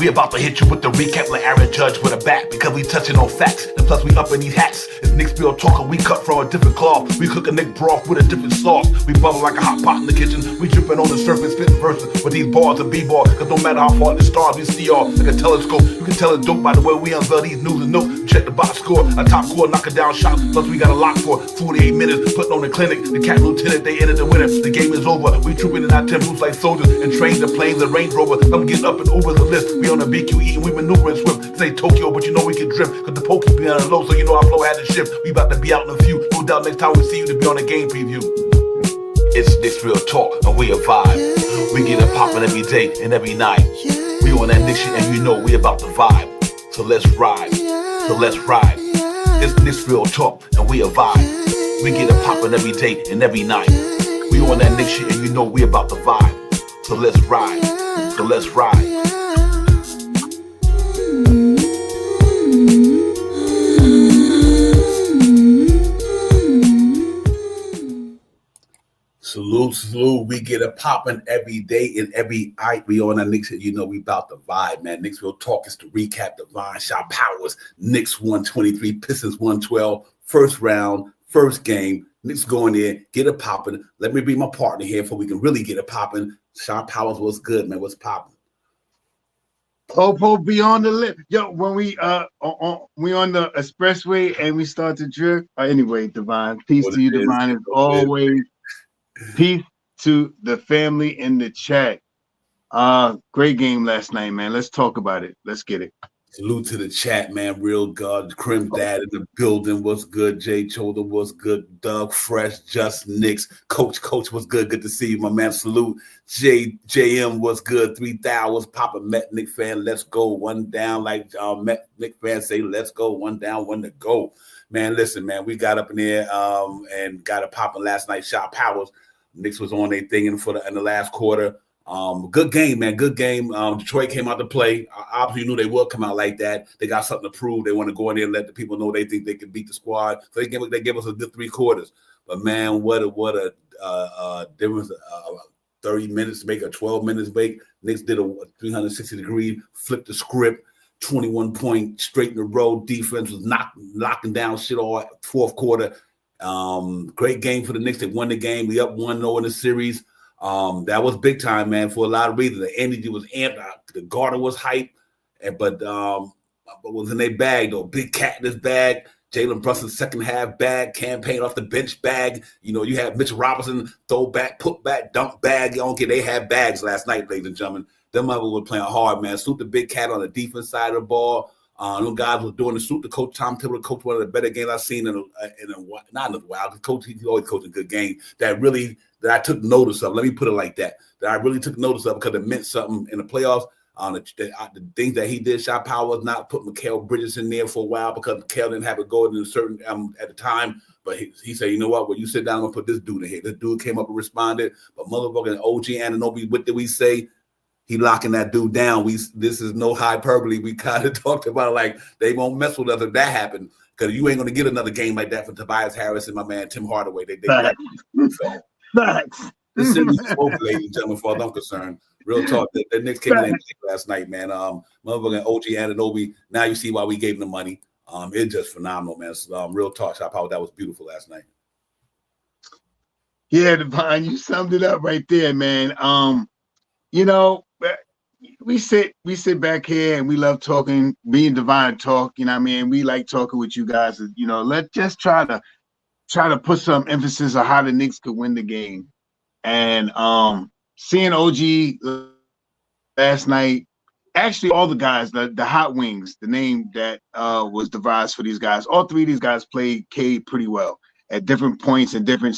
We about to hit you with the recap like Aaron Judge with a bat, because we touching on facts, and plus we up in these hats. It's Knicks Real Talk, we cut from a different cloth. We cook a Nick broth with a different sauce. We bubble like a hot pot in the kitchen. We dripping on the surface, spitting verses with these bars of b-ball. Cause no matter how far the stars we see all like a telescope. You can tell it's dope by the way we unveil these news and notes. Check the box score, a top score, knocking down shots. Plus we got a lock for 48 minutes, putting on the clinic. The cat lieutenant, they ended the winner. The game is over. We trooping in our temples like soldiers and train the planes and Range Rover. I'm getting up and over the list. We on the BQE and we maneuvering swift. Say Tokyo, but you know we can drift. Cause the pokey be on the low, so you know our flow had to shift. We about to be out in a few. No doubt next time we see you to be on a game preview. It's Knicks Real Talk and we a vibe. We get it poppin' every day and every night. We on that Knicks shit and you know we about to vibe. So let's ride. So let's ride. It's Knicks Real Talk and we a vibe. We get it poppin' every day and every night. We on that Knicks shit and you know we about to vibe. So let's ride. So let's ride. Salute, we get it popping every day and every night. We on that Knicks, you know we about to vibe, man. Knicks Real Talk is to recap Divine Shot Powers. Knicks 123, Pistons 112. First round, first game. Knicks going there, get it popping. Let me be my partner here before we can really get it popping. Shot Powers, what's good, man? What's popping? Popo beyond the lip. Yo, when we on the expressway and we start to drift. Anyway, Divine, peace to you, Divine, as always. Peace to the family in the chat. Great game last night, man. Let's talk about it. Let's get it. Salute to the chat, man. Real God, Crim Dad in the building. What's good? Jay Choda, what's good? Doug Fresh, Just Knicks. Coach, what's good? Good to see you, my man. Salute. JM, what's good? 3000, what's poppin'? Met Knick fan, let's go. One down, like Met Knick fans say, let's go. One down, one to go. Man, listen, man, we got up in there and got it popping last night. Shot Powers. Knicks was on their thing in the last quarter. Good game, man. Good game. Detroit came out to play. Obviously, knew they would come out like that. They got something to prove. They want to go in there and let the people know they think they can beat the squad. So they gave us a good 3 quarters. But man, what a difference. 30 minutes to make a 12 minutes break. Knicks did a 360-degree flip the script. 21 point straight in a row. Defense was knocking down shit all fourth quarter. Great game for the Knicks. They won the game. We up 1-0 in the series. That was big time, man, for a lot of reasons. The energy was amped. The Garter was hype, but was in their bag, though. Big cat in his bag. Jalen Brunson's second half bag. Campaign off the bench bag. You know, you had Mitch Robinson throw back, put back, dunk bag. You don't get. They had bags last night, ladies and gentlemen. Them others were playing hard, man. Salute the big cat on the defense side of the ball. Them guys were doing the salute. The coach Tom Thibodeau coached one of the better games I've seen in a not in a while. The coach, he's always coaching good game. That I took notice of. Let me put it like that. That I really took notice of because it meant something in the playoffs. The things that he did, Shot Powers, not put Mikal Bridges in there for a while because Mikal didn't have a goal in a certain at the time. But he said, you know what? When you sit down, I'm gonna put this dude in here. This dude came up and responded. But motherfucking OG Anunoby, what did we say? He locking that dude down. This is no hyperbole. We kind of talked about like they won't mess with us if that happened because you ain't gonna get another game like that for Tobias Harris and my man Tim Hardaway. Facts. This city spoke, ladies and gentlemen, as far as I'm concerned. Real talk. The Knicks came in last night, man. Motherfucking OG Anunoby. Now you see why we gave him the money. It's just phenomenal, man. Real talk. Shop out. That was beautiful last night. Yeah, Divine, you summed it up right there, man. You know, we sit back here and we love talking, being Divine talk. You know what I mean? We like talking with you guys. You know, let's just try to put some emphasis on how the Knicks could win the game. And seeing OG last night, actually all the guys, the Hot Wings, the name that was devised for these guys, all three of these guys played Cade pretty well at different points and different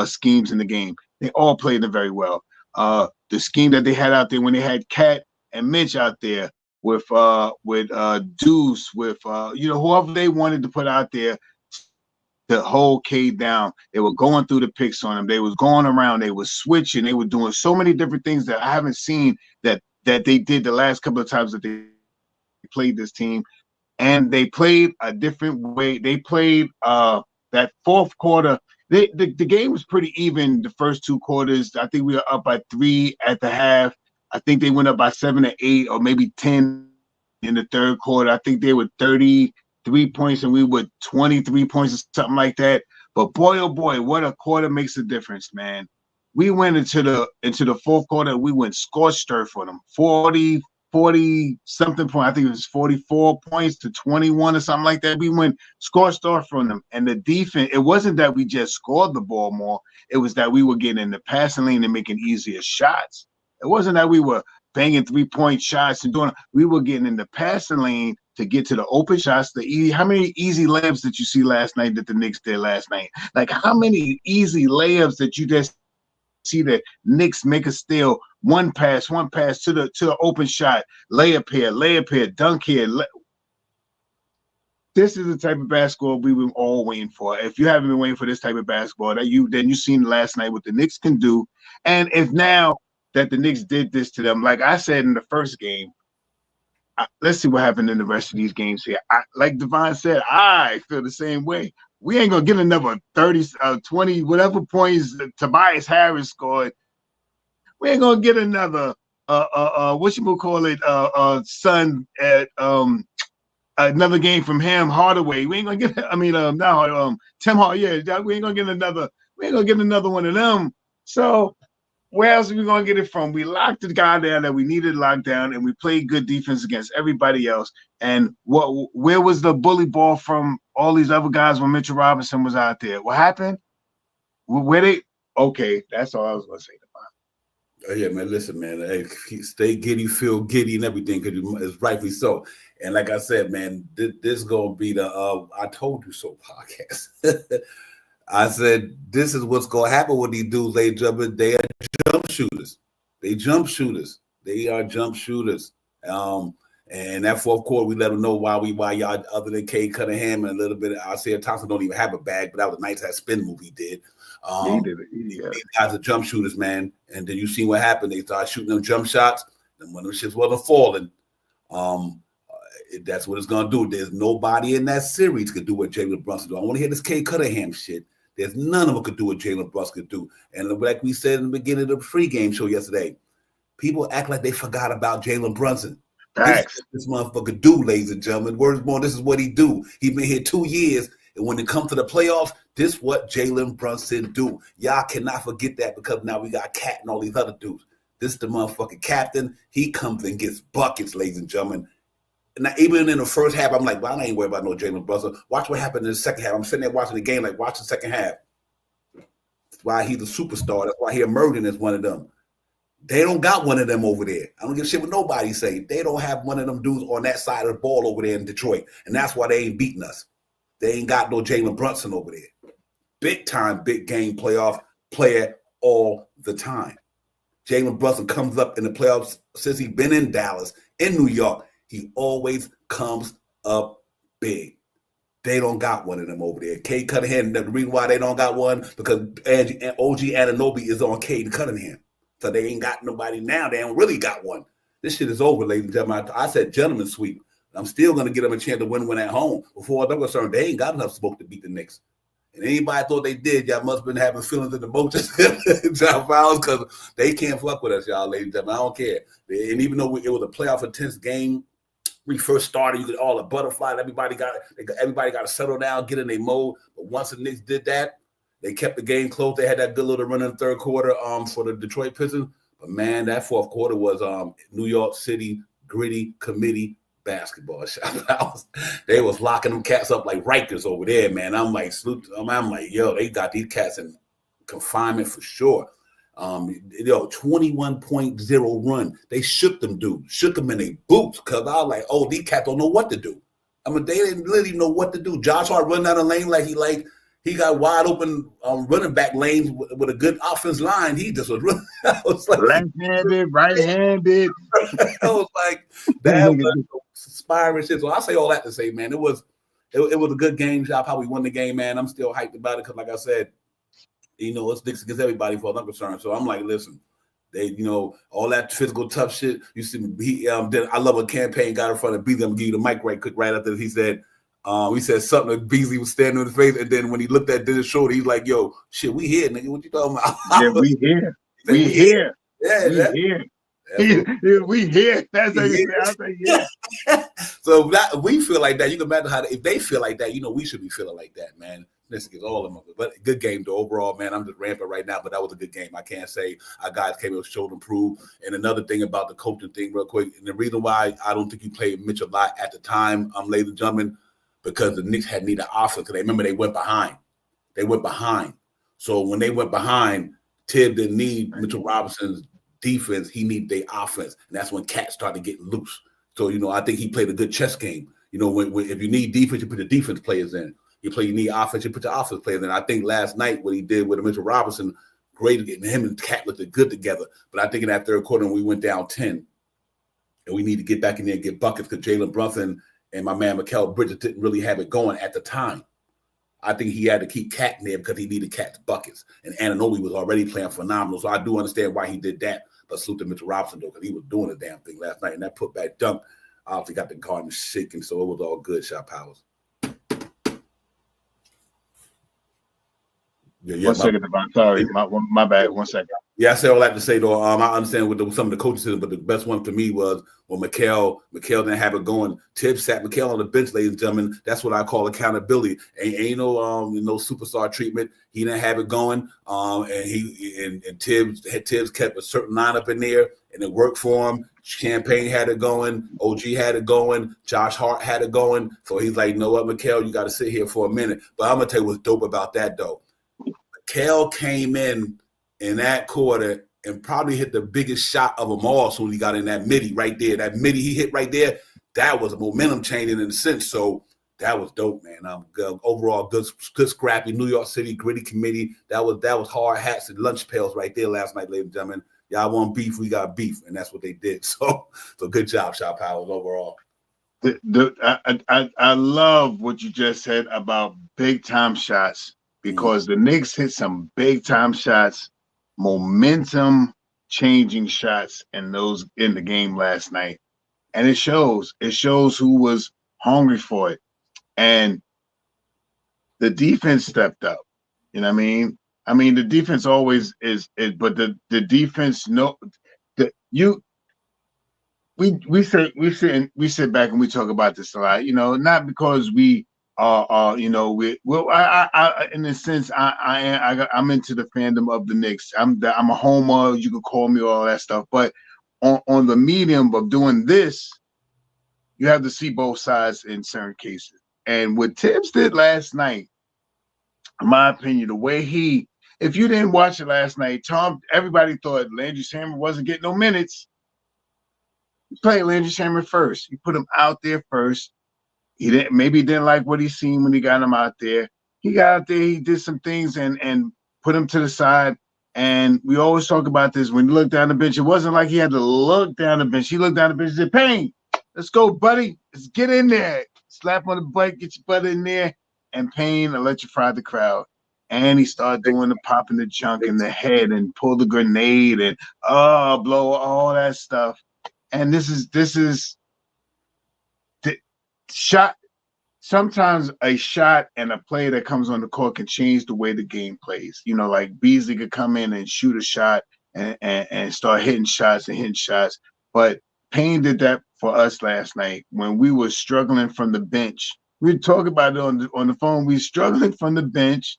schemes in the game. They all played it very well. The scheme that they had out there when they had Cat and Mitch out there with Deuce, with whoever they wanted to put out there to hold Cade down. They were going through the picks on him. They was going around. They were switching. They were doing so many different things that I haven't seen that they did the last couple of times that they played this team. And they played a different way. They played that fourth quarter. The game was pretty even the first 2 quarters. I think we were up by 3 at the half. I think they went up by 7 or 8 or maybe 10 in the third quarter. I think they were 33 points and we were 23 points or something like that. But boy, oh boy, what a quarter makes a difference, man. We went into the fourth quarter. We went scorched earth for them. 40 something point. I think it was 44 points to 21 or something like that. We went scorched earth from them. And the defense, it wasn't that we just scored the ball more. It was that we were getting in the passing lane and making easier shots. It wasn't that we were banging 3-point shots and doing. We were getting in the passing lane to get to the open shots. How many easy layups did you see last night that the Knicks did last night? Like how many easy layups that you just see the Knicks make a steal, one pass to the open shot, layup here, dunk here. This is the type of basketball we were all waiting for. If you haven't been waiting for this type of basketball, then you seen last night what the Knicks can do. And if now that the Knicks did this to them, like I said in the first game, let's see what happened in the rest of these games here. Like Devon said, I feel the same way. We ain't gonna get another 30, 20, whatever points Tobias Harris scored. We ain't gonna get another son at another game from him, Hardaway. We ain't gonna get. Tim Hart. Yeah, we ain't gonna get another. We ain't gonna get another one of them. So where else are we gonna get it from? We locked the guy down that we needed locked down, and we played good defense against everybody else. And where was the bully ball from all these other guys when Mitchell Robinson was out there? What happened? Okay, that's all I was gonna say about it. Yeah, man. Listen, man. Hey, stay giddy, feel giddy, and everything, because it's rightfully so. And like I said, man, this gonna be the "I told you so" podcast. I said, this is what's going to happen with these dudes, ladies and gentlemen. They are jump shooters. They are jump shooters. And that fourth quarter, we let them know why y'all, other than Cade Cunningham and a little bit of Isaiah Thompson, don't even have a bag, but that was a nice spin move he did. He did it. These guys are jump shooters, man. And then you see what happened. They started shooting them jump shots, and when them shits wasn't falling, that's what it's going to do. There's nobody in that series could do what Jalen Brunson do. I want to hear this Cade Cunningham shit. There's none of them could do what Jalen Brunson could do. And like we said in the beginning of the pregame show yesterday, people act like they forgot about Jalen Brunson. This motherfucker do, ladies and gentlemen. Words born, this is what he do. He been here 2 years, and when it comes to the playoffs, this what Jalen Brunson do. Y'all cannot forget that, because now we got Cat and all these other dudes. This is the motherfucking captain. He comes and gets buckets, ladies and gentlemen. Now, even in the first half, I'm like, well, I ain't worried about no Jalen Brunson. Watch what happened in the second half. I'm sitting there watching the game, like, watch the second half. That's why he's a superstar. That's why he emerging as one of them. They don't got one of them over there. I don't give a shit what nobody say. They don't have one of them dudes on that side of the ball over there in Detroit. And that's why they ain't beating us. They ain't got no Jalen Brunson over there. Big time, big game playoff player all the time. Jalen Brunson comes up in the playoffs since he's been in Dallas, in New York. He always comes up big. They don't got one of them over there. Cade Cunningham, the reason why they don't got one, because OG Anunoby is on Cade Cunningham. So they ain't got nobody now. They don't really got one. This shit is over, ladies and gentlemen. I said gentleman sweep. I'm still going to give them a chance to win at home. Before I'm concerned, they ain't got enough smoke to beat the Knicks. And anybody thought they did, y'all must have been having feelings in the emotions, because they can't fuck with us, y'all, ladies and gentlemen. I don't care. And even though it was a playoff intense game, we first started, you could all the butterflies. Everybody got to settle down, get in their mode. But once the Knicks did that, they kept the game close. They had that good little run in the third quarter for the Detroit Pistons. But man, that fourth quarter was New York City gritty committee basketball. They was locking them cats up like Rikers over there, man. I'm like, yo, they got these cats in confinement for sure. 21.0 run. They shook them dudes, shook them in their boots, because I was like, oh, these cats don't know what to do. I mean, they didn't really know what to do. Josh Hart run down the lane like he got wide open running back lanes with a good offense line. He just was running. I was like, left-handed, right-handed. I was like, that was inspiring shit. So I say all that to say, man, it was a good game. I probably won the game, man. I'm still hyped about it because, like I said, it's Knicks against everybody for I'm concerned. So I'm like, listen, they, all that physical tough shit. You see, I love a campaign got in front of Beasley. I'm gonna give you the mic right quick right after he said something that Beasley was standing in his face, and then when he looked at his shoulder, he's like, "Yo, shit, we here, nigga. What you talking about?" Yeah, we here. We here. Yeah, we here. We here. That's how you say. I say, yeah. So we feel like that. You can imagine how if they feel like that, we should be feeling like that, man. This is all of them. But good game though. Overall, man, I'm just rampant right now, but that was a good game. I can't say our guys came and showed improved. And another thing about the coaching thing, real quick, and the reason why I don't think you played Mitch a lot at the time, ladies and gentlemen, because the Knicks had needed offense. Because remember they went behind. So when they went behind, Tibb didn't need Mitchell Robinson's defense. He needed their offense. And that's when Cat started getting loose. So, I think he played a good chess game. When if you need defense, you put the defense players in. You need offense, you put your offense players in. I think last night what he did with Mitchell Robinson, great. Him and Cat looked good together. But I think in that third quarter, when we went down 10, and we need to get back in there and get buckets because Jalen Brunson and my man Mikal Bridges didn't really have it going at the time. I think he had to keep Cat in there because he needed Cat's buckets. And Anunoby was already playing phenomenal. So I do understand why he did that. But salute to Mitchell Robinson, though, because he was doing the damn thing last night. And that putback dunk obviously got the garden shaking. So it was all good, Shot Powers. Yeah, 1 second, Devon. Sorry, my bad. 1 second. Yeah, I say all that to say though. I understand what some of the coaches said, but the best one to me was when Mikal didn't have it going. Tibbs sat Mikal on the bench, ladies and gentlemen. That's what I call accountability. Ain't no superstar treatment. He didn't have it going. And Tibbs kept a certain lineup in there, and it worked for him. Champagne had it going. OG had it going. Josh Hart had it going. So he's like, you know what, Mikal, you got to sit here for a minute. But I'm gonna tell you what's dope about that though. Mikal came in that quarter and probably hit the biggest shot of them all. So when he got in that midi right there, that midi he hit right there, that was a momentum changing in a sense. So that was dope, man. Overall, good scrappy New York City gritty committee. That was hard hats and lunch pails right there last night, ladies and gentlemen. Y'all want beef, we got beef, and that's what they did. So good job, Shot Powers overall. I love what you just said about big time shots. Because the Knicks hit some big time shots, momentum changing shots in the game last night. And it shows who was hungry for it. And the defense stepped up. You know what I mean? The defense always is but the defense we sit back and we talk about this a lot, not because we I in a sense, I'm into the fandom of the Knicks. I'm a homer. You can call me all that stuff, but on the medium of doing this, you have to see both sides in certain cases. And what Tibbs did last night, in my opinion, the way if you didn't watch it last night, everybody thought Landry Shamet wasn't getting no minutes. He played Landry Shamet first. He put him out there first. He didn't like what he seen when he got him out there. He got out there, he did some things and put him to the side. And we always talk about this. When you look down the bench, it wasn't like he had to look down the bench. He looked down the bench and said, Payne, let's go, buddy. Let's get in there. Slap on the butt, get your butt in there. And Payne electrified the crowd. And he started doing the popping the junk in the head and pull the grenade and blow all that stuff. And this is shot. Sometimes a shot and a play that comes on the court can change the way the game plays. Like Beasley could come in and shoot a shot and start hitting shots. But Payne did that for us last night when we were struggling from the bench. We talk about it on the phone. We struggling from the bench.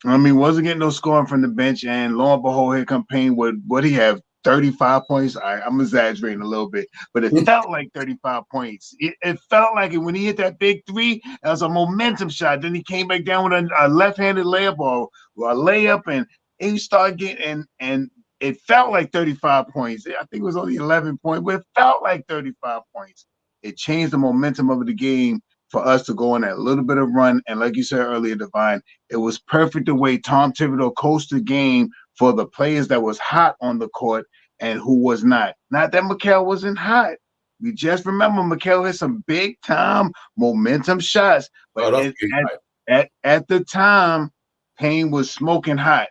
Wasn't getting no scoring from the bench. And lo and behold, here come Payne with what he have. 35 points. I'm exaggerating a little bit, but it felt like 35 points. It felt like it when he hit that big three. That was a momentum shot. Then he came back down with a left-handed layup or a layup, and he started getting and it felt like 35 points. I think it was only 11 points, but it felt like 35 points. It changed the momentum of the game for us to go on that little bit of run. And like you said earlier, Divine, it was perfect the way Tom Thibodeau coached the game for the players that was hot on the court and who was not. Not that Mikal wasn't hot. We just remember Mikal hit some big time momentum shots. But at the time, Payne was smoking hot.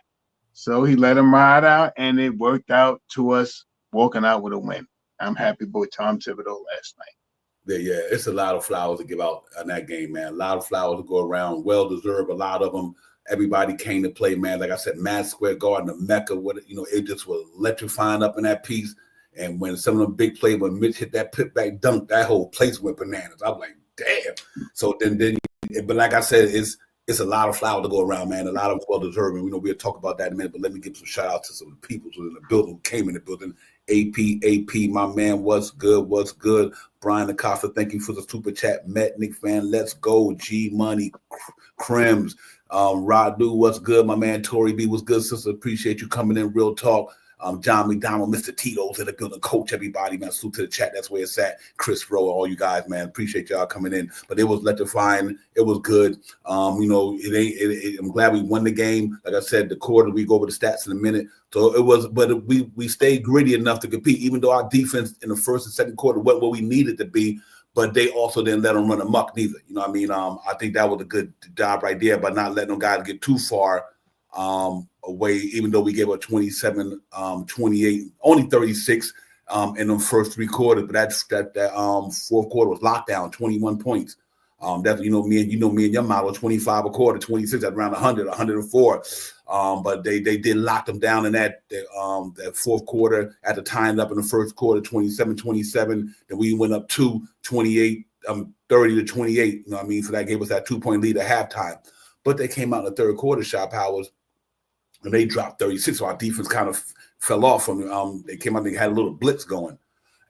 So he let him ride out, and it worked out to us walking out with a win. I'm happy with Tom Thibodeau last night. Yeah, it's a lot of flowers to give out on that game, man. A lot of flowers to go around. Well-deserved, a lot of them. Everybody came to play, man. Like I said, Madison Square Garden, the Mecca, it just was electrifying up in that piece. And when some of them big plays, when Mitch hit that put back dunk, that whole place went bananas. I'm like, damn. So then, but like I said, it's a lot of flowers to go around, man. A lot of well-deserved. We'll talk about that in a minute, but let me give some shout out to some of the people who in the building, who came in the building. AP, my man, what's good? Brian Acosta, thank you for the super chat. Metnick fan, let's go. G Money, Crims, Radu, what's good? My man, Tori B, what's good, sister? Appreciate you coming in. Real talk. John McDonald, Mr. Tito's in the building, coach, everybody, man. Salute to the chat. That's where it's at. Chris Rowe, all you guys, man. Appreciate y'all coming in. But it was electrifying. It was good. I'm glad we won the game. Like I said, the quarter, we go over the stats in a minute. So it was, but we stayed gritty enough to compete, even though our defense in the first and second quarter wasn't what we needed to be. But they also didn't let them run amok neither. You know what I mean? I think that was a good job right there by not letting them guys get too far away, even though we gave up 27, 28, only 36 in the first three quarters. But that fourth quarter was lockdown, 21 points. That's me and your model, 25 a quarter, 26 at around 100, 104. But they did lock them down in that fourth quarter at the time up in the first quarter, 27-27. Then we went up 28, 30 to 28. You know what I mean? So that gave us that 2-point lead at halftime. But they came out in the third quarter, Shot Powers, and they dropped 36. So our defense kind of fell off from they came out, they had a little blitz going.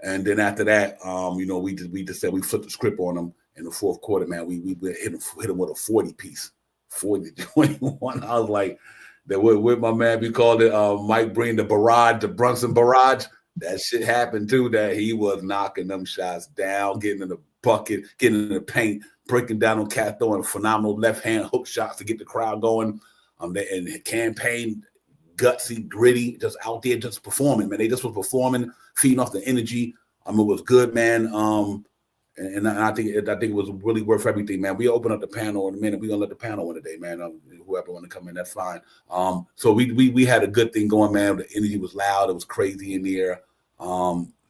And then after that, we just said we flipped the script on them in the fourth quarter, man. We hit them with a 40 piece, 40-21. I was like, that with my man, we called it Mike Breen, the barrage, the Brunson barrage. That shit happened too, that he was knocking them shots down, getting in the bucket, getting in the paint, breaking down on cat, throwing phenomenal left-hand hook shots to get the crowd going. And campaign, gutsy, gritty, just out there, just performing, man. They just were performing, feeding off the energy. It was good, man. And I think it was really worth everything, man. We open up the panel in a minute. We're gonna let the panel win today, man. Whoever want to come in, that's fine. So we had a good thing going, man. The energy was loud. It was crazy in there.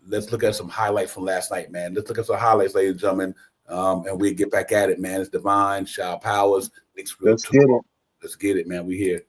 Let's look at some highlights from last night, man. Let's look at some highlights, ladies and gentlemen. And we'll get back at it, man. It's Divine, Shaw Powers. Let's get it. Let's get it, man. We here.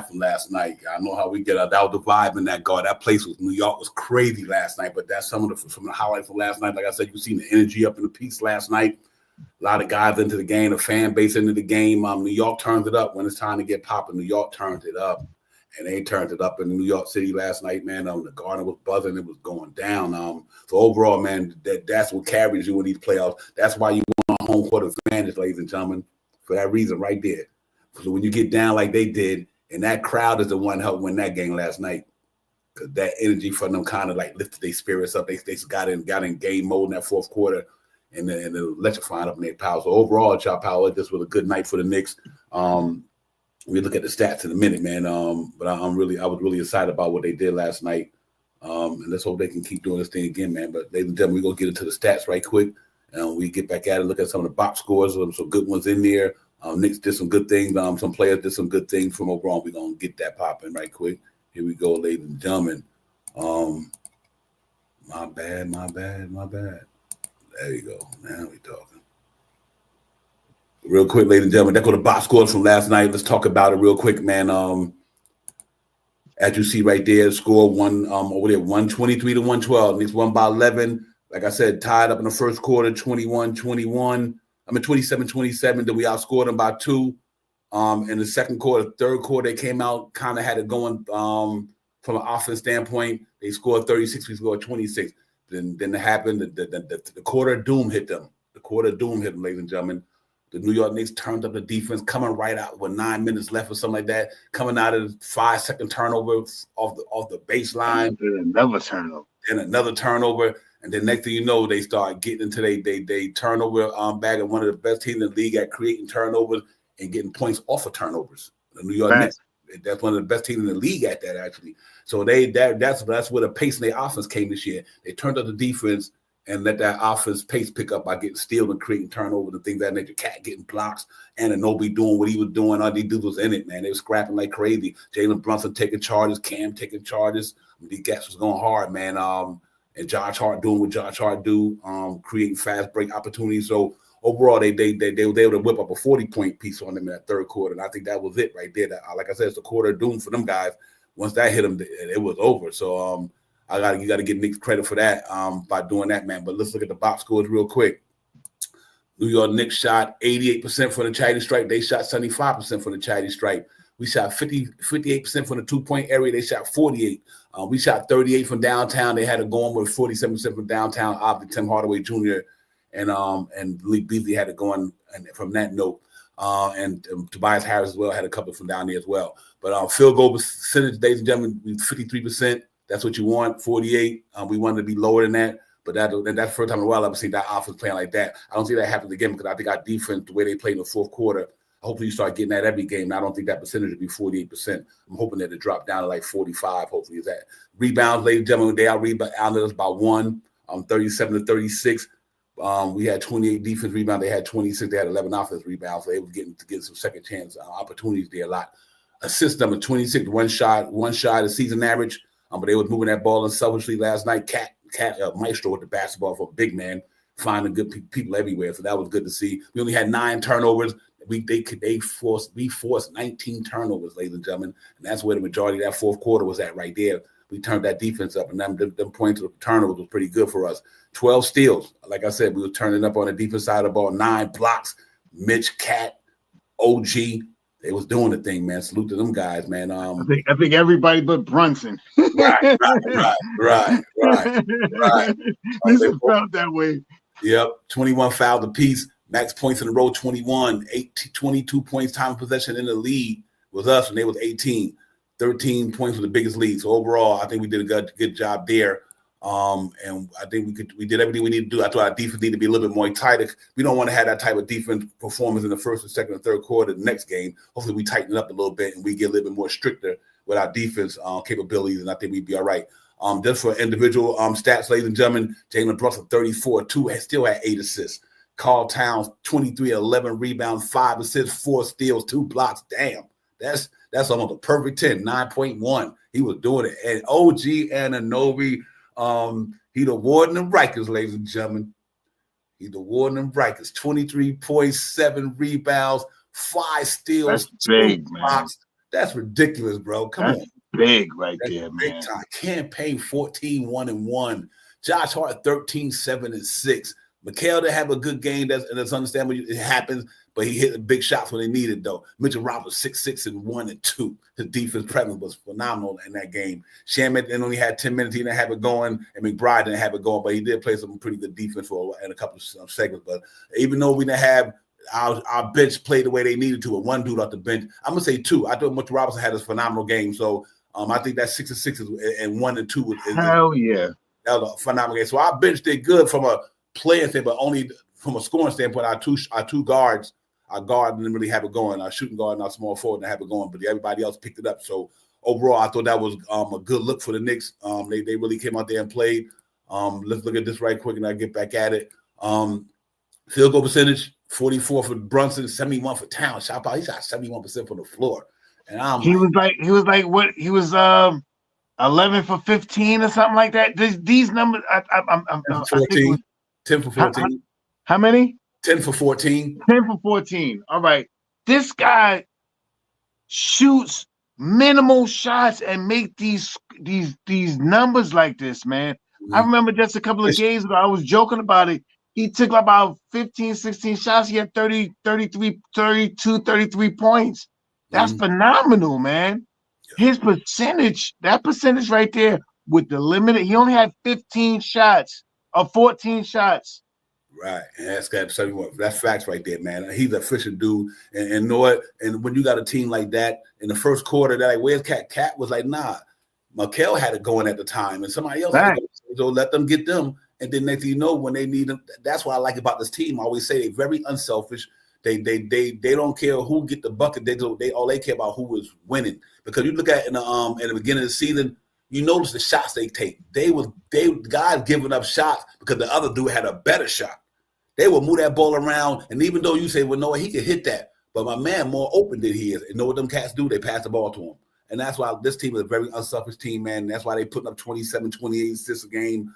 From last night. I know how we get out. That was the vibe in that guard. That place was New York was crazy last night, but that's some of the highlights from last night. Like I said, you seen the energy up in the piece last night. A lot of guys into the game, the fan base into the game. New York turns it up when it's time to get popping. New York turns it up, and they turned it up in New York City last night, man. The Garden was buzzing. It was going down. So overall, man, that's what carries you in these playoffs. That's why you want home court advantage, ladies and gentlemen, for that reason right there. So when you get down like they did, and that crowd is the one helped win that game last night. Because that energy from them kind of like lifted their spirits up. They got in game mode in that fourth quarter and then electrifying up in their power. So overall, Chop Power, this was a good night for the Knicks. We look at the stats in a minute, man. But I was really excited about what they did last night. And let's hope they can keep doing this thing again, man. But ladies and gentlemen, we're gonna get into the stats right quick. And we get back at it, look at some of the box scores, some good ones in there. Knicks did some good things. Some players did some good things from overall. We're going to get that popping right quick. Here we go, ladies and gentlemen. My bad. There you go. Now we talking. Real quick, ladies and gentlemen, that go to box scores from last night. Let's talk about it real quick, man. As you see right there, score over there, 123 to 112. Knicks won by 11. Like I said, tied up in the first quarter, 21-21. 27-27. Then we outscored them by 2. In the second quarter, third quarter, they came out, kind of had it going from an offense standpoint. They scored 36, we scored 26. Then it happened. The quarter of doom hit them. The quarter of doom hit them, ladies and gentlemen. The New York Knicks turned up the defense, coming right out with 9 minutes left or something like that, coming out of 5-second turnover off the baseline. And another turnover. And then next thing you know, they start getting into they turnover bag of one of the best teams in the league at creating turnovers and getting points off of turnovers. The New York Knicks. That's one of the best teams in the league at that, actually. So that's where the pace in their offense came this year. They turned up the defense and let that offense pace pick up by getting steals and creating turnovers and things that nature. Cat getting blocks, and Anunoby doing what he was doing. All these dudes was in it, man. They were scrapping like crazy. Jalen Brunson taking charges, Cam taking charges. The Gats was going hard, man. And Josh Hart doing what Josh Hart do, creating fast break opportunities. So overall, they were able to whip up a 40-point piece on them in that third quarter. And I think that was it right there. That, like I said, it's the quarter of doom for them guys. Once that hit them, it was over. So you got to give Knicks credit for that by doing that, man. But let's look at the box scores real quick. New York Knicks shot 88% for the charity stripe. They shot 75% for the charity stripe. We shot 58% from the two-point area. They shot 48. We shot 38 from downtown. They had to go on with 47% from downtown. Obviously, Tim Hardaway Jr. and Lee Beasley had to go on from that note. And Tobias Harris as well had a couple from down there as well. But field goal percentage, ladies and gentlemen, 53%. That's what you want. 48. We wanted to be lower than that. But that's the first time in a while I've seen that offense playing like that. I don't see that happen again because I think our defense, the way they played in the fourth quarter, hopefully you start getting that every game. And I don't think that percentage will be 48%. I'm hoping that it drop down to like 45. Hopefully, is that rebounds, ladies and gentlemen. They out-rebounded us by 1, 37 to 36. We had 28 defense rebounds. They had 26. They had 11 offense rebounds. So they were getting some second chance opportunities there a lot. Assist number 26, one shot a season average. But they was moving that ball unselfishly last night. Cat Maestro with the basketball for a big man, finding good people everywhere. So that was good to see. We only had 9 turnovers. We forced 19 turnovers, ladies and gentlemen, and that's where the majority of that fourth quarter was at right there. We turned that defense up, and them points of turnovers was pretty good for us. 12 steals, like I said, we were turning up on the defense side of the ball. 9 blocks. Mitch, Cat, OG, they was doing the thing, man. Salute to them guys, man. I think everybody but Brunson. Right. This felt that way. Yep, 21 fouls apiece. Max points in a row, 21. 22 points time of possession in the lead was us, and they was 18. 13 points was the biggest lead. So overall, I think we did a good job there. And I think we did everything we need to do. I thought our defense needed to be a little bit more tighter. We don't want to have that type of defense performance in the first and second and third quarter of the next game. Hopefully we tighten it up a little bit and we get a little bit more stricter with our defense capabilities, and I think we'd be all right. Just for individual stats, ladies and gentlemen, Jalen Brunson 34, still had 8 assists. Carl Towns 23, 11 rebounds, 5 assists, 4 steals, 2 blocks. Damn, that's almost a perfect 10, 9.1. He was doing it. And OG Anunoby, he the Warden of Rikers, ladies and gentlemen. He the Warden of Rikers. 23.7 rebounds, 5 steals, that's big, 2 blocks. Man. That's ridiculous, bro. Come on. Big right there, man. Big time. Campaign 14-1-1. Josh Hart 13-7-6. Mikhail didn't have a good game. That's understandable. It happens, but he hit the big shots when they needed, though. Mitchell Roberts 6-1-2. His defense presence was phenomenal in that game. Shamet only had 10 minutes. He didn't have it going, and McBride didn't have it going, but he did play some pretty good defense in a couple of segments. But even though we didn't have our bench play the way they needed to, and one dude off the bench, I'm gonna say 2. I thought Mitchell Robertson had a phenomenal game. So I think that 6-6 and 1-2 is hell yeah. That was a phenomenal game. So our bench did good from a player thing, but only from a scoring standpoint. Our two guards, our guard didn't really have it going. Our shooting guard and our small forward didn't have it going, but everybody else picked it up. So overall, I thought that was a good look for the Knicks. They really came out there and played. Let's look at this right quick, and I'll get back at it. Field goal percentage 44 for Brunson, 71 for Towns. He shot 71% from the floor, and he was 11 for 15 or something like that. These numbers, I 10 for think it 14. was, 10 for 14. How many? 10 for 14. 10 for 14. All right. This guy shoots minimal shots and make these numbers like this, man. Mm-hmm. I remember just a couple of games ago, I was joking about it. He took about 15, 16 shots. He had 30, 33, 32, 33 points. That's phenomenal, man. His percentage, that percentage right there with the limited, he only had 15 shots or 14 shots. Right, and that's got that's facts right there, man. He's an efficient dude, and know it. And when you got a team like that in the first quarter, they're like, "Where's Cat?" Cat was like, "Nah." Mikel had it going at the time, and somebody else had to go. So let them get them, and then next thing you know, when they need them, that's what I like about this team. I always say they're very unselfish. They don't care who get the bucket. They all they care about who is winning. Because you look at in the beginning of the season, you notice the shots they take. They guys giving up shots because the other dude had a better shot. They will move that ball around, and even though you say, well, no, he can hit that, but my man more open than he is. And know what them cats do? They pass the ball to him. And that's why this team is a very unselfish team, man. And that's why they putting up 27, 28 assists a game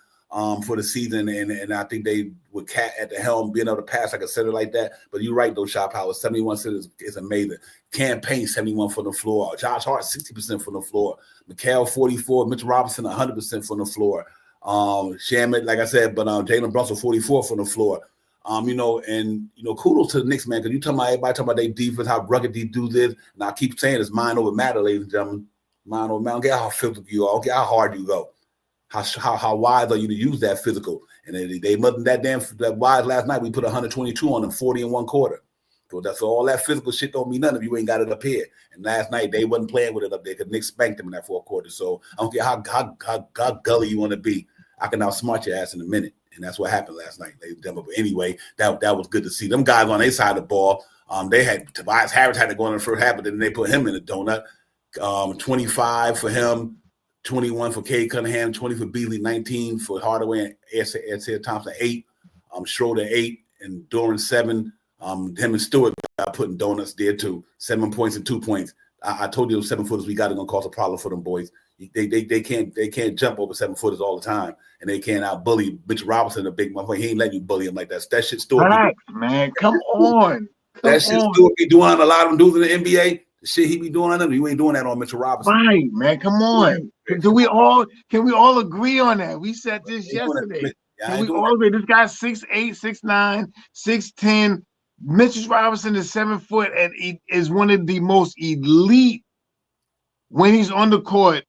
for the season. And I think they, with Cat at the helm, being able to pass like a center like that. But you're right, though, shot power. 71 centers is amazing. Campaign, 71 from the floor. Josh Hart, 60% from the floor. Mikel, 44. Mitchell Robinson, 100% from the floor. Shamet, like I said, but Jalen Brunson, 44 from the floor. Kudos to the Knicks, man, because you talking about everybody talking about their defense, how rugged these dudes is, and I keep saying it's mind over matter, ladies and gentlemen. Mind over matter. Don't get how physical you are. Don't get how hard you go. How wise are you to use that physical? And they wasn't that wise last night. We put 122 on them, 40 in one quarter. So that's all that physical shit don't mean nothing if you ain't got it up here. And last night they wasn't playing with it up there because Knicks spanked them in that fourth quarter. So I don't care how gully you want to be. I can outsmart your ass in a minute. And that's what happened last night, ladies and gentlemen. But anyway, that was good to see. Them guys on their side of the ball, they had Tobias Harris had to go in the first half, but then they put him in the donut. 25 for him, 21 for Cade Cunningham, 20 for Beasley, 19 for Hardaway and Isaiah Thompson, 8. Schroeder, 8, and Doran, 7. Him and Stewart got putting donuts there too. 7 points and 2 points. I told you those 7-footers we got are gonna cause a problem for them boys. They can't jump over 7-footers all the time, and they can't out bully Mitchell Robinson, a big motherfucker. He ain't letting you bully him like that. That shit Stewart. Right, man, come on. That shit Stewart be doing a lot of them dudes in the NBA. The shit he be doing on them, you ain't doing that on Mitchell Robinson. Right, man, come on. Can we all agree on that? We said this yesterday. Can we all agree? This guy's 6'8", 6'9", 6'10". Mitchell Robinson is 7 foot and he is one of the most elite when he's on the court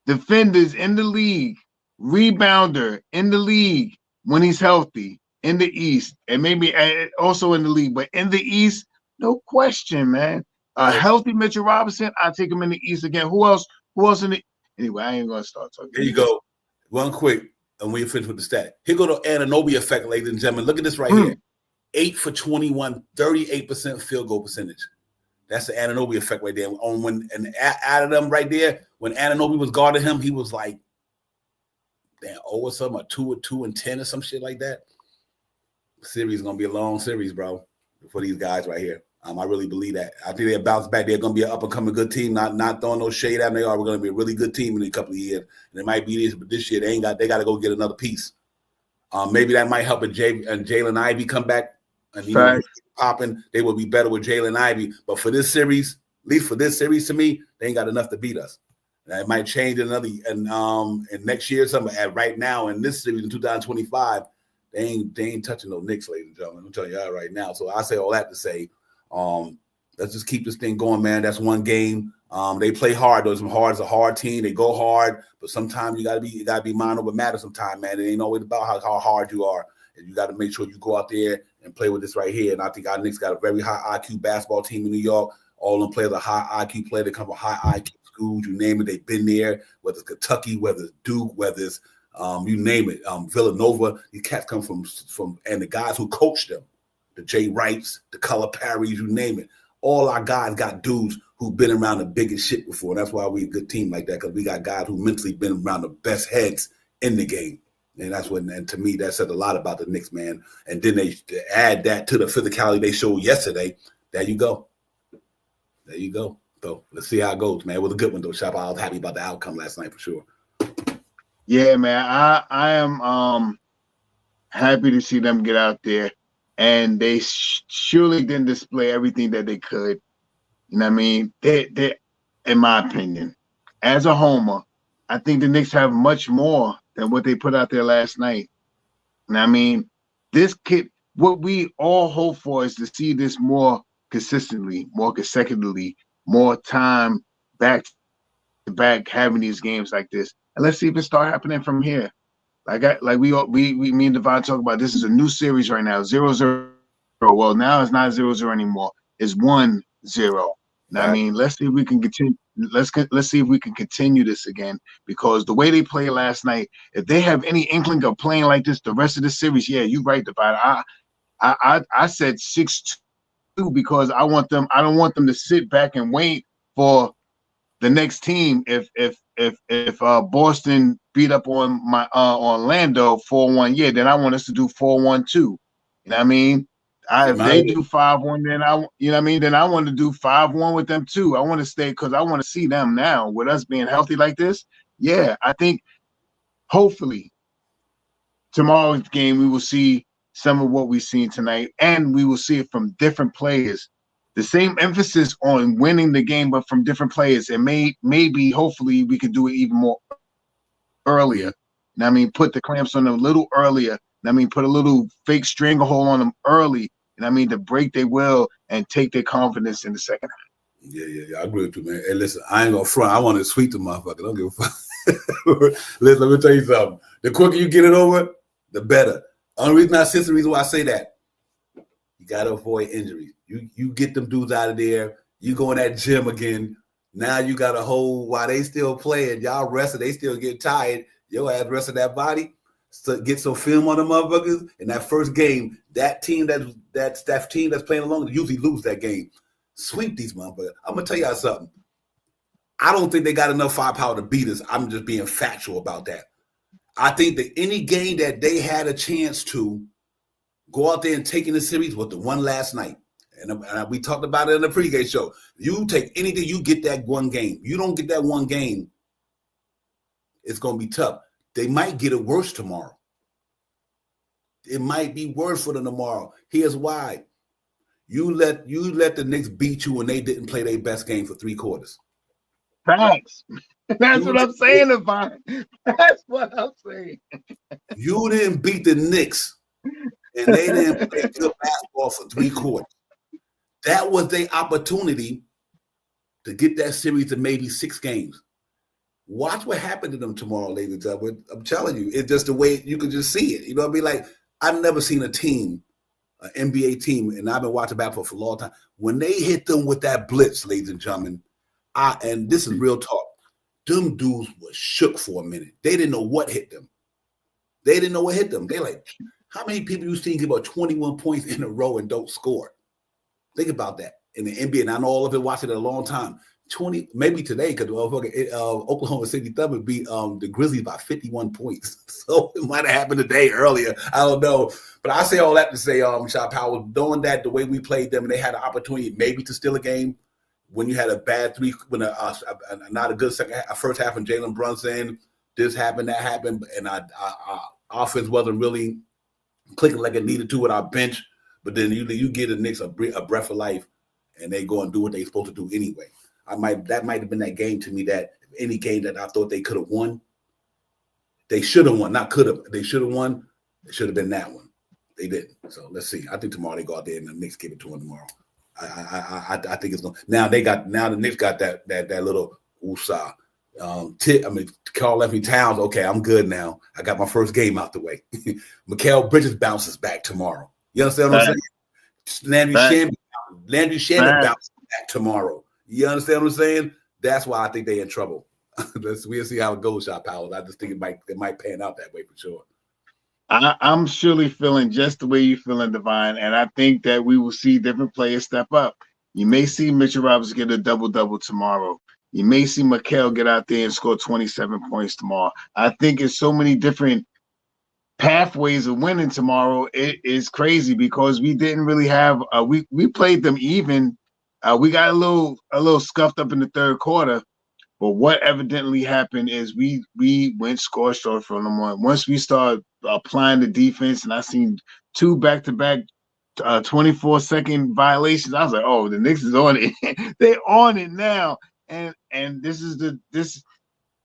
defenders in the league, rebounder in the league when he's healthy in the East, and maybe also in the league, but in the East, no question, man. A healthy Mitchell Robinson, I take him in the East again. Who else in the anyway? I ain't gonna start talking. There you go. One quick, and we finish with the stat. Here go the Anunoby effect, ladies and gentlemen. Look at this right here. 8 for 21, 38% field goal percentage. That's the Anunoby effect right there. Out of them right there, when Anunoby was guarding him, he was like, damn, or something, a 2 and 10 or some shit like that. The series is gonna be a long series, bro, for these guys right here. I really believe that. I think they'll bounce back. They're gonna be an up and coming good team. Not throwing no shade at them. They are. We're gonna be a really good team in a couple of years. And it might be this, but this year they got to go get another piece. Maybe that might help. And Jalen Ivey come back. And popping, they will be better with Jalen Ivey. But for this series, at least for this series, to me, they ain't got enough to beat us. And it might change in next year or something. Right now in this series in 2025, they ain't touching no Knicks, ladies and gentlemen. I'm telling you that right now. So I say all that to say, let's just keep this thing going, man. That's one game. They play hard. Those hard is a hard team. They go hard, but sometimes you gotta be mind over matter. Sometimes, man, it ain't always about how hard you are. And you got to make sure you go out there and play with this right here. And I think our Knicks got a very high IQ basketball team in New York. All them players are high IQ players. They come from high IQ schools. You name it, they've been there. Whether it's Kentucky, whether it's Duke, whether it's you name it, Villanova. These cats come from and the guys who coach them, the Jay Wrights, the Color Parrys, you name it. All our guys got dudes who've been around the biggest shit before. And that's why we a good team like that, because we got guys who mentally been around the best heads in the game. And that's what, and to me, that said a lot about the Knicks, man. And then they add that to the physicality they showed yesterday. There you go. So let's see how it goes, man. It was a good one though, Shop. I was happy about the outcome last night for sure. Yeah, man. I am happy to see them get out there, and they surely didn't display everything that they could. You know what I mean? They, in my opinion, as a homer, I think the Knicks have much more than what they put out there last night. And I mean, this kid, what we all hope for is to see this more consistently, more consecutively, more time back to back having these games like this. And let's see if it start happening from here. Me and Devon talk about, this is a new series right now, 0-0. Well, now it's not 0-0 anymore. It's 1-0. Now, I mean, let's see if we can continue. Let's see if we can continue this again, because the way they played last night, if they have any inkling of playing like this the rest of the series, yeah, you're right, Devon. I said 6-2 because I don't want them to sit back and wait for the next team. If Boston beat up on my Orlando 4-1, yeah, then I want us to do 4-1 too. You know what I mean? If they do 5-1, then you know what I mean? Then I want to do 5-1 with them too. I want to stay, because I want to see them now with us being healthy like this. Yeah, I think hopefully tomorrow's game we will see some of what we've seen tonight, and we will see it from different players. The same emphasis on winning the game, but from different players. And maybe hopefully we could do it even more earlier. I mean, put the clamps on them a little earlier. I mean, put a little fake stranglehold on them early. And I mean, to break their will and take their confidence in the second half. Yeah. I agree with you, man. Hey, listen, I ain't gonna front. I want to sweep the motherfucker. Don't give a fuck. Listen, let me tell you something. The quicker you get it over, the better. Only reason the reason why I say that, you gotta avoid injuries. You get them dudes out of there. You go in that gym again. Now you got a whole, while they still playing, y'all rested, they still get tired. Your ass rested that body. So get some film on the motherfuckers. In that first game, that team that's playing along usually lose that game. Sweep these motherfuckers. I'm gonna tell y'all something. I don't think they got enough firepower to beat us. I'm just being factual about that. I think that any game that they had a chance to go out there and take in the series was the one last night. And we talked about it in the pregame show. You take anything, you get that one game. You don't get that one game, it's going to be tough. They might get it worse tomorrow. It might be worse for them tomorrow. Here's why. You let the Knicks beat you when they didn't play their best game for 3 quarters. Facts. That's what I'm saying, Devon. That's what I'm saying. You didn't beat the Knicks, and they didn't play good basketball for 3 quarters. That was their opportunity to get that series to maybe 6 games. Watch what happened to them tomorrow, ladies and gentlemen. I'm telling you, it's just the way you can just see it. You know what I mean? Like, I've never seen a team, an NBA team, and I've been watching basketball for a long time. When they hit them with that blitz, ladies and gentlemen, and this is real talk, them dudes were shook for a minute. They didn't know what hit them. They didn't know what hit them. They like, how many people you seen give about 21 points in a row and don't score? Think about that in the NBA. And I know all of it watching it a long time. 20, maybe today, because Oklahoma City Thunder beat the Grizzlies by 51 points. So it might have happened today earlier. I don't know. But I say all that to say, Shot Powell, knowing that the way we played them, and they had an opportunity maybe to steal a game when you had a bad not a good first half from Jalen Brunson, this happened, that happened, and our offense wasn't really clicking like it needed to with our bench. But then you get the Knicks a breath of life, and they go and do what they're supposed to do anyway. That might have been that game to me, that any game that I thought they could have won, they should have won, not could have. They should have won. It should have been that one. They didn't. So let's see. I think tomorrow they go out there and the Knicks give it to them tomorrow. I think it's going. Now the Knicks got that little USA. Carl Anthony Towns. Okay, I'm good now. I got my first game out the way. Mikal Bridges bounces back tomorrool. You understand what I'm saying? Landry Shamet bounces back tomorrow. You understand what I'm saying? That's why I think they're in trouble. We'll see how it goes, Shot Powell. I just think it might pan out that way for sure. I'm surely feeling just the way you're feeling, Divine, and I think that we will see different players step up. You may see Mitchell Robinson get a double-double tomorrow. You may see Mikal get out there and score 27 points tomorrow. I think it's so many different pathways of winning tomorrow. It is crazy because we didn't really have we played them even We got a little scuffed up in the third quarter. But what evidently happened is we went score short from them on. Once we started applying the defense, and I seen 2 back-to-back 24-second violations, I was like, oh, the Knicks is on it. They're on it now. And this is this.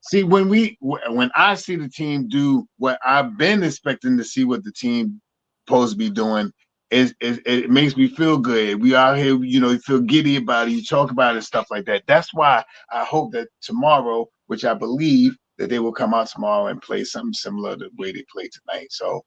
See, when I see the team do what I've been expecting to see what the team supposed to be doing, it makes me feel good. We out here, you feel giddy about it, you talk about it and stuff like that. That's why I hope that tomorrow, which I believe that they will come out tomorrow and play something similar to the way they played tonight. So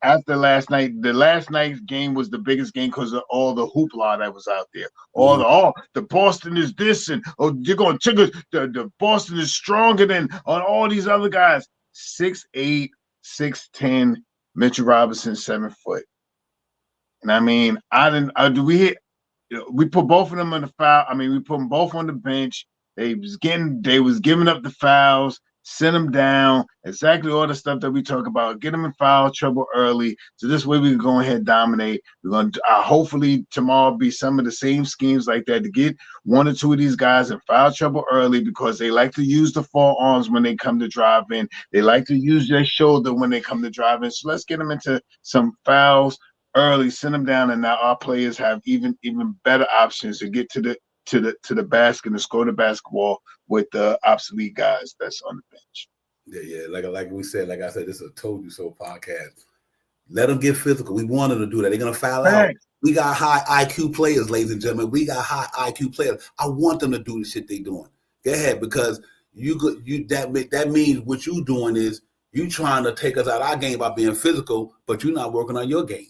after last night, the last night's game was the biggest game because of all the hoopla that was out there. The Boston is this, and you're going to check the Boston is stronger than on all these other guys. 6'8", 6'10", Mitchell Robinson, 7 foot. And I mean, we put both of them on the foul. I mean, we put them both on the bench. They was giving up the fouls, send them down, exactly all the stuff that we talk about. Get them in foul trouble early, so this way we can go ahead and dominate. We're going to hopefully tomorrow be some of the same schemes like that to get 1 or 2 of these guys in foul trouble early because they like to use the forearms when they come to drive in. They like to use their shoulder when they come to drive in. So let's get them into some fouls early, send them down, and now our players have even better options to get to the basket and score the basketball with the obsolete guys that's on the bench. Yeah. Like we said, like I said, this is a Told You So podcast. Let them get physical. We want them to do that. They're gonna foul out. We got high IQ players, ladies and gentlemen. We got high IQ players. I want them to do the shit they doing. Go ahead, because that means what you doing is you trying to take us out of our game by being physical, but you're not working on your game.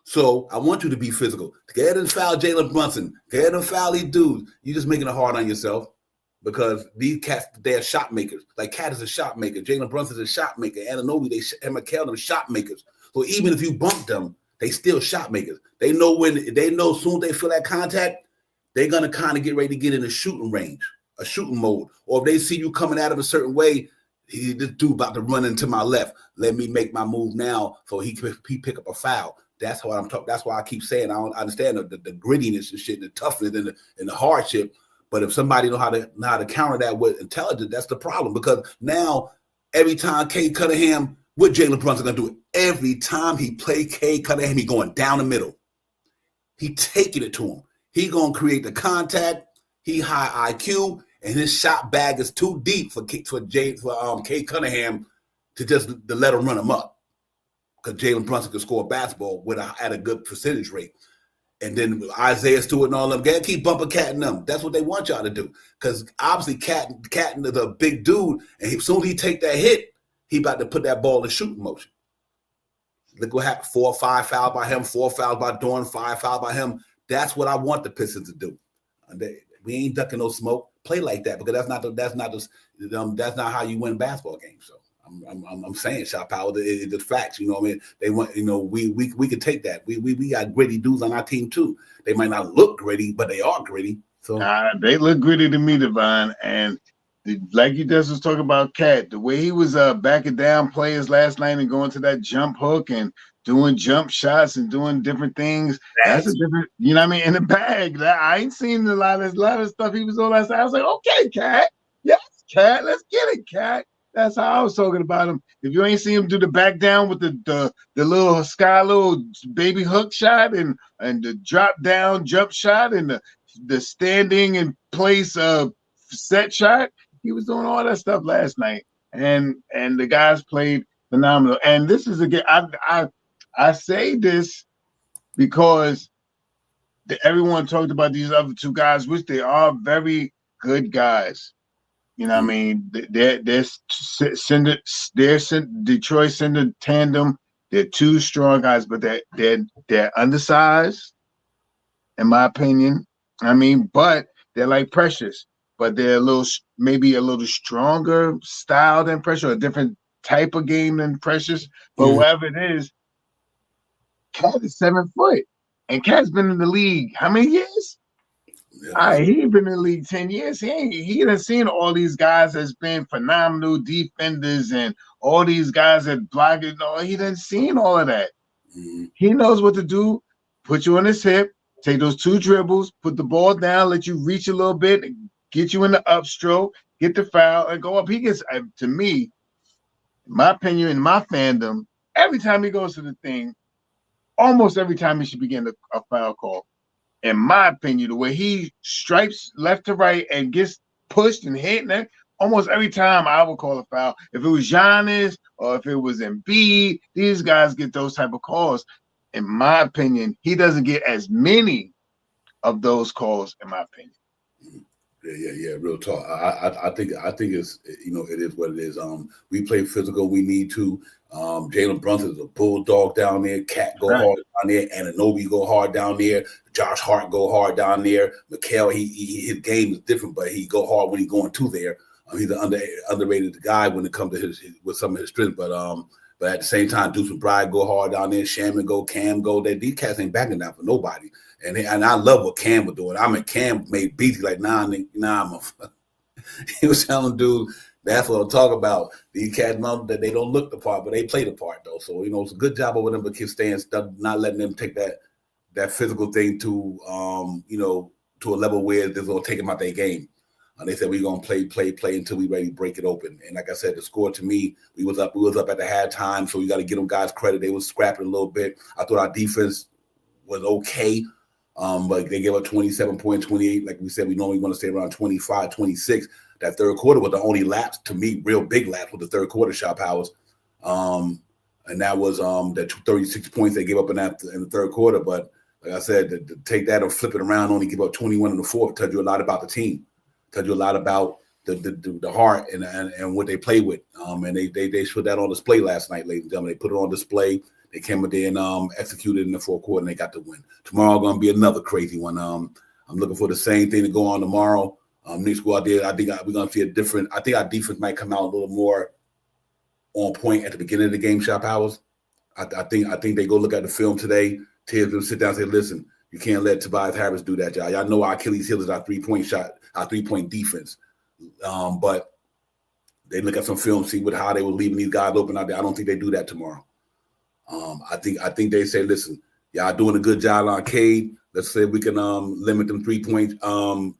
So I want you to be physical. Go ahead and foul Jalen Brunson. Go ahead and foul these dudes. You're just making it hard on yourself because these cats, they're shot makers. Like Cat is a shot maker. Jalen Brunson is a shot maker. Anunoby, and McHale, them shot makers. So even if you bump them, they still shot makers. They know as soon as they feel that contact, they're going to kind of get ready to get in a shooting range, a shooting mode. Or if they see you coming at them a certain way, this dude about to run into my left. Let me make my move now so he pick up a foul. That's what I'm talking. That's why I keep saying I don't understand the grittiness and shit, the toughness and the hardship. But if somebody know how to counter that with intelligence, that's the problem. Because now every time Cade Cunningham, what Jalen Brunson gonna do? Every time he play Cade Cunningham, he going down the middle. He taking it to him. He gonna create the contact. He high IQ, and his shot bag is too deep for Cade Cunningham to let him run him up. Because Jalen Brunson can score a basketball at a good percentage rate. And then Isaiah Stewart and all them, gotta keep bumping Cat and them. That's what they want y'all to do. Because obviously Cat is a big dude, and as soon as he take that hit, he about to put that ball in shooting motion. Look what happened, 4 or 5 fouls by him, 4 fouls by Dorn, 5 fouls by him. That's what I want the Pistons to do. We ain't ducking no smoke. Play like that because that's not how you win basketball games. So I'm saying shot power is the facts. You know what I mean? They want, we can take that. We got gritty dudes on our team too. They might not look gritty, but they are gritty. So they look gritty to me, Devon. And like you just was talking about Cat, the way he was backing down players last night and going to that jump hook and doing jump shots and doing different things. That's a different, you know what I mean, in the bag. I ain't seen a lot of stuff he was on last night. I was like, okay, Cat. Yes, Cat. Let's get it, Cat. That's how I was talking about him. If you ain't seen him do the back down with the little baby hook shot and the drop down jump shot and the standing in place set shot, he was doing all that stuff last night. And the guys played phenomenal. And this is again, I say this because everyone talked about these other 2 guys, which they are very good guys. You know what I mean? They're Detroit Cinder tandem. They're 2 strong guys, but they're undersized, in my opinion. I mean, but they're like Precious, but they're maybe a little stronger style than Precious, or a different type of game than Precious. But whatever it is, Cat is 7 foot, and Cat's been in the league how many years? Yeah. He been in the league 10 years. He done seen all these guys that's been phenomenal defenders and all these guys that block it. No, he done seen all of that. He knows what to do. Put you on his hip, take those 2 dribbles, put the ball down, let you reach a little bit, get you in the upstroke, get the foul, and go up. He gets, to me, in my opinion, in my fandom, every time he goes to the thing, almost every time he should be getting a foul call. In my opinion, the way he stripes left to right and gets pushed and hit, and almost every time I would call a foul. If it was Giannis or if it was Embiid, these guys get those type of calls. In my opinion, he doesn't get as many of those calls, in my opinion. Yeah. Real talk. I think it's, it is what it is. We play physical. We need to. Jalen Brunson is a bulldog down there. Cat go hard down there. Anunoby go hard down there. Josh Hart go hard down there. Mikal, his game is different, but he go hard when he's going to there. He's an underrated guy when it comes to with some of his strength. But at the same time, Deuce McBride go hard down there. Shaman go, Cam go. These cats ain't backing down for nobody. And I love what Cam was doing. I mean, Cam made beats like, nah, he was telling dude, that's what I'm talking about. These cats know that they don't look the part, but they play the part, though. So, it's a good job over them, but kids staying stuck, not letting them take that physical thing to, to a level where they're going to take them out their game. And they said, we're going to play until we ready to break it open. And like I said, the score to me, we was up at the halftime, so we got to give them guys credit. They was scrapping a little bit. I thought our defense was okay. But they gave up 27 points, 28. Like we said, we normally want to stay around 25, 26. That third quarter was the only lapse, to me, real big lapse with the third quarter shot powers. And that was the 36 points they gave up in the third quarter. But like I said, to take that and flip it around, only give up 21 in the fourth, tells you a lot about the team. Tells you a lot about the heart and what they play with. And they showed that on display last night, ladies and gentlemen. They put it on display. They came up there and executed in the fourth quarter, and they got the win. Tomorrow going to be another crazy one. I'm looking for the same thing to go on tomorrow. Knicks go out there. I think we're going to see a different. I think our defense might come out a little more on point at the beginning of the game. Shot powers. I think they go look at the film today. Tibbs will sit down and say, "Listen, you can't let Tobias Harris do that, y'all. Y'all know our Achilles heel is our 3-point shot, our 3-point defense. But they look at some film, see how they were leaving these guys open out there. I don't think they do that tomorrow. I think they say, listen, y'all doing a good job on Cade. Let's say we can limit them 3-point, at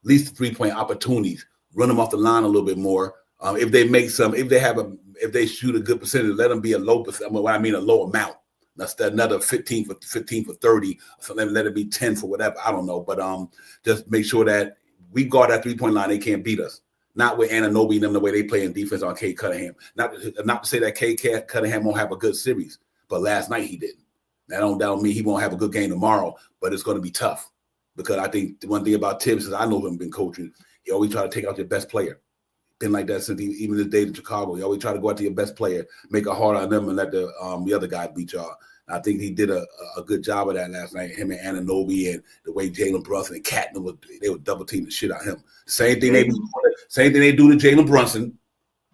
least 3-point opportunities. Run them off the line a little bit more. If they make some, if they shoot a good percentage, let them be a low percent. What I mean, a low amount. That's another 15 for 30. So let it be 10 for whatever. I don't know, but just make sure that we guard that 3-point line. They can't beat us. Not with Anunoby and them the way they play in defense on Cade Cunningham. Not to say that Cade Cunningham won't have a good series, but last night he didn't. That don't mean he won't have a good game tomorrow, but it's going to be tough because I think the one thing about Tibbs is I know him been coaching. He always try to take out your best player. Been like that since even his days in Chicago. He always try to go out to your best player, make it hard on them, and let the other guy beat y'all. I think he did a good job of that last night. Him and Anunoby and the way Jalen Brunson and Catton they were double teaming the shit out of him. Same thing they do to Jalen Brunson.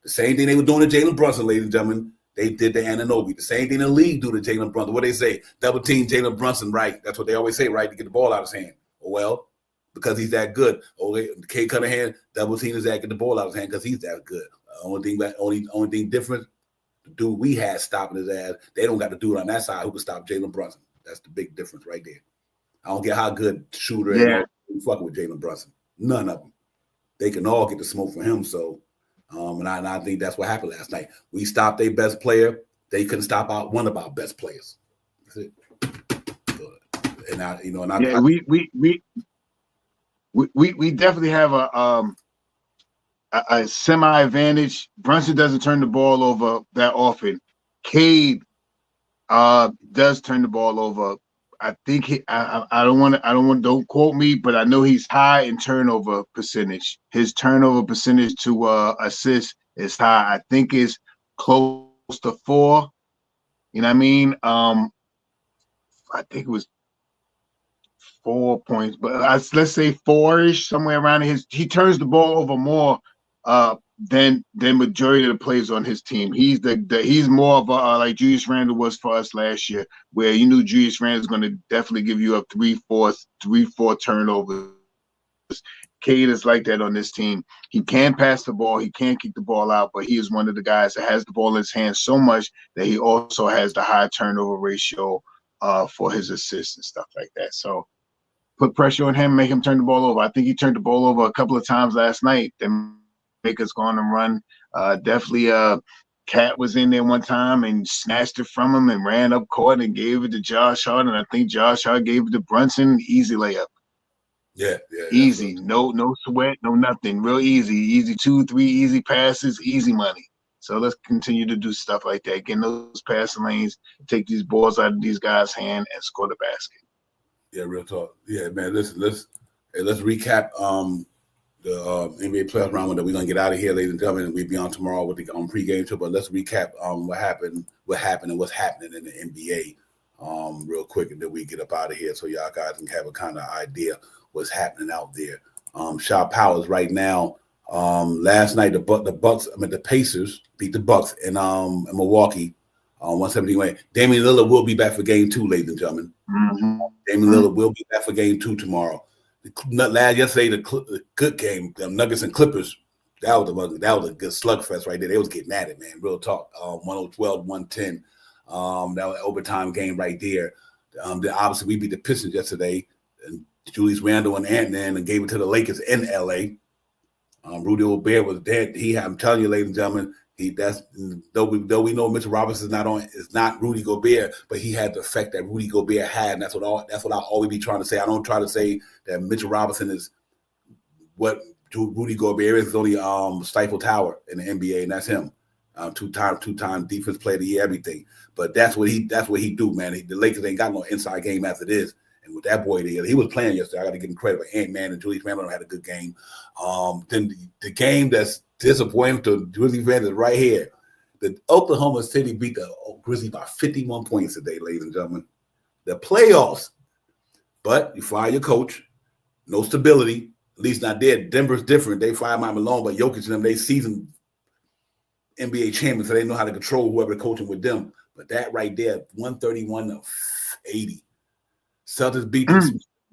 The same thing they were doing to Jalen Brunson, ladies and gentlemen. They did to Anunoby. The same thing the league do to Jalen Brunson. What they say? Double team Jalen Brunson, right? That's what they always say, right? To get the ball out of his hand. Well, because he's that good. Cade Cunningham, double team is that get the ball out of his hand because he's that good. Only thing different. The dude we had stopping his ass, they don't got to do it on that side who can stop Jalen Brunson. That's the big difference right there. I don't care how good shooter is fucking with Jalen Brunson. None of them. They can all get the smoke from him. So, and I think that's what happened last night. We stopped their best player. They couldn't stop out one of our best players. That's it. Good. And we definitely have a semi-advantage. Brunson doesn't turn the ball over that often. Cade does turn the ball over. I think don't quote me, but I know he's high in turnover percentage. His turnover percentage to assist is high. I think it's close to 4. You know what I mean? I think it was 4 points, but let's say 4-ish, somewhere around he turns the ball over more than majority of the players on his team. He's he's more of a like Julius Randle was for us last year, where you knew Julius Randle is going to definitely give you up 3-4 turnovers. Cade is like that on this team. He can pass the ball, he can kick the ball out, but he is one of the guys that has the ball in his hands so much that he also has the high turnover ratio for his assists and stuff like that. So put pressure on him, make him turn the ball over. I think he turned the ball over a couple of times last night that make us go on and run. Definitely Cat was in there one time and snatched it from him and ran up court and gave it to Josh Hart, and I think Josh Hart gave it to Brunson. Easy layup. Yeah. Easy. No sweat, no nothing. Real easy. Easy 2, 3 easy passes, easy money. So let's continue to do stuff like that. Get in those passing lanes, take these balls out of these guys' hand and score the basket. Yeah, real talk. Yeah, man. Listen, let's recap the NBA playoff round that we're gonna get out of here, ladies and gentlemen. We'll be on tomorrow with the pregame show. But let's recap what happened, and what's happening in the NBA real quick, and then we get up out of here so y'all guys can have a kind of idea what's happening out there. Shaw Powers right now. Last night the Pacers beat the Bucks in Milwaukee 117. Damian Lillard will be back for game 2, ladies and gentlemen. Mm-hmm. Damian Lillard will be back for game 2 tomorrow. Yesterday, the good game, the Nuggets and Clippers, that was a good slugfest right there. They was getting at it, man. Real talk. 112-110. That was an overtime game right there. Then obviously we beat the Pistons yesterday, and Julius Randle and Ant-Man and gave it to the Lakers in LA. Rudy Gobert was dead. I'm telling you, ladies and gentlemen, though we know Mitchell Robinson is not Rudy Gobert, but he had the effect that Rudy Gobert had, and that's what I always be trying to say. I don't try to say that Mitchell Robinson is what Rudy Gobert is. It's only Stifle Tower in the NBA, and that's him. Two-time defense player of the year, everything. But that's what he do, man. The Lakers ain't got no inside game as it is. And with that boy there, he was playing yesterday. I got to give him credit. But Ant-Man and Julius Randle had a good game. Then the game that's disappointing to Grizzlies fans is right here. The Oklahoma City beat the Grizzlies by 51 points today, ladies and gentlemen. The playoffs. But you fire your coach. No stability. At least not there. Denver's different. They fired Mike Malone, but Jokic and them, they seasoned NBA champions, so they know how to control whoever coaching with them. But that right there, 131-80. Celtics beat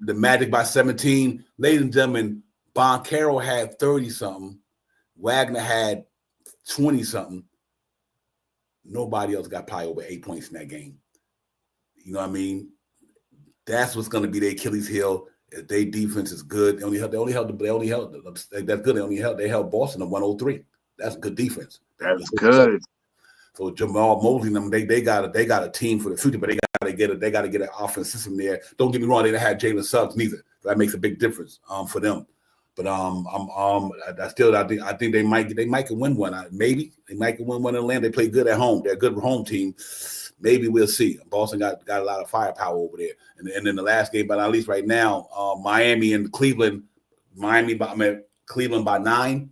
the Magic by 17. Ladies and gentlemen, Boncaro had 30-something. Wagner had 20-something. Nobody else got probably over 8 points in that game. You know what I mean? That's what's going to be their Achilles heel. If their defense is good, they held Boston to 103. That's good defense. That's good. So Jamal Mosley and them, they got a team for the future, but they got to get an offense system there. Don't get me wrong, they didn't have Jalen Suggs neither. That makes a big difference for them. But I think they might win one. Maybe they might win one in Atlanta. They play good at home. They're a good home team. Maybe we'll see. Boston got a lot of firepower over there. And then the last game, but at least right now, Miami and Cleveland. Cleveland by 9.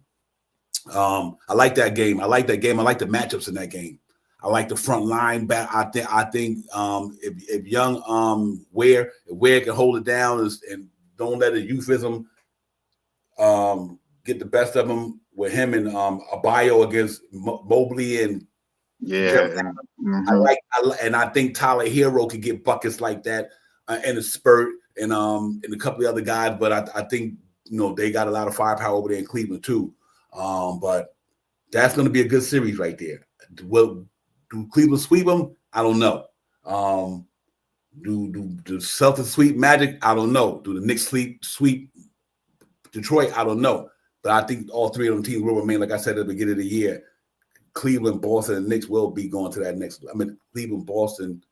I like that game. I like the matchups in that game. I like the front line back. I think if young Ware can hold it down and don't let his youthism get the best of him with him and Abayo against Mobley and I think Tyler Hero could get buckets like that in a spurt and a couple of other guys. But I think they got a lot of firepower over there in Cleveland too. But that's going to be a good series right there. Do Cleveland sweep them? I don't know. Do Celtics sweep Magic? I don't know. Do the Knicks sweep Detroit? I don't know. But I think all three of them teams will remain, like I said at the beginning of the year. Cleveland, Boston, and Knicks will be going to that next. Cleveland, Boston,